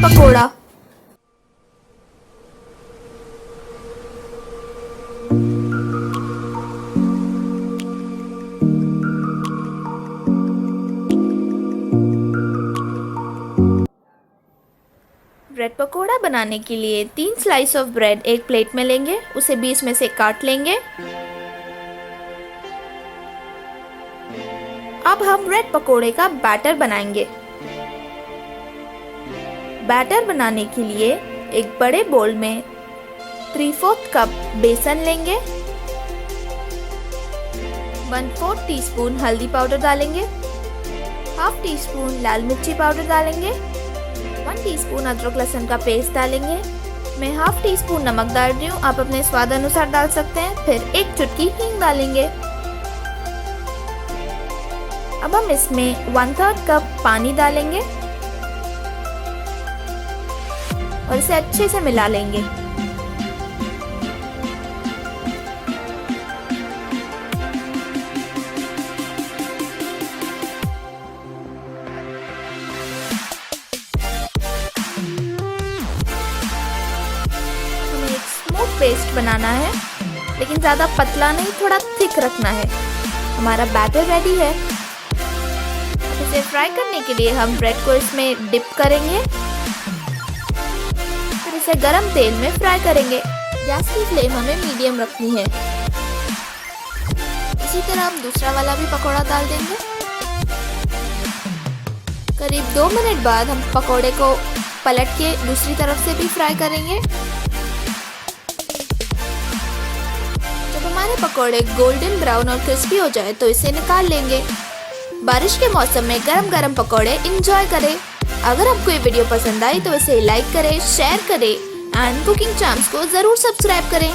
Pakora. Bread pakora बनाने के लिए 3 स्लाइस ऑफ ब्रेड एक प्लेट में लेंगे, उसे बीच में से काट लेंगे। अब हम ब्रेड पकोड़े का बैटर बनाएंगे। बैटर बनाने के लिए एक बड़े बोल में 3/4 कप बेसन लेंगे, 1/4 टीस्पून हल्दी पाउडर डालेंगे, हाफ टी स्पून लाल मिर्ची पाउडर डालेंगे, 1 टीस्पून अदरक लहसुन का पेस्ट डालेंगे। मैं हाफ टी स्पून नमक डाल रही हूँ, आप अपने स्वाद अनुसार डाल सकते हैं। फिर एक चुटकी हींग डालेंगे। अब हम इसमें 1/3 कप पानी डालेंगे और इसे अच्छे से मिला लेंगे। हमें एक स्मूथ पेस्ट बनाना है, लेकिन ज़्यादा पतला नहीं, थोड़ा थिक रखना है। हमारा बैटर रेडी है। इसे फ्राई करने के लिए हम ब्रेड को इसमें डिप करेंगे, फिर इसे गरम तेल में फ्राई करेंगे। गैस की फ्लेम हमें मीडियम रखनी है। इसी तरह हम दूसरा वाला भी पकोड़ा डाल देंगे। करीब 2 मिनट बाद हम पकोड़े को पलट के दूसरी तरफ से भी फ्राई करेंगे। जब हमारे पकोड़े गोल्डन ब्राउन और क्रिस्पी हो जाए तो इसे निकाल लेंगे। बारिश के मौसम में गरम गरम पकोड़े एंजॉय करें। अगर आपको ये वीडियो पसंद आई तो इसे लाइक करें, शेयर करें एंड कुकिंग चार्म्स को ज़रूर सब्सक्राइब करें।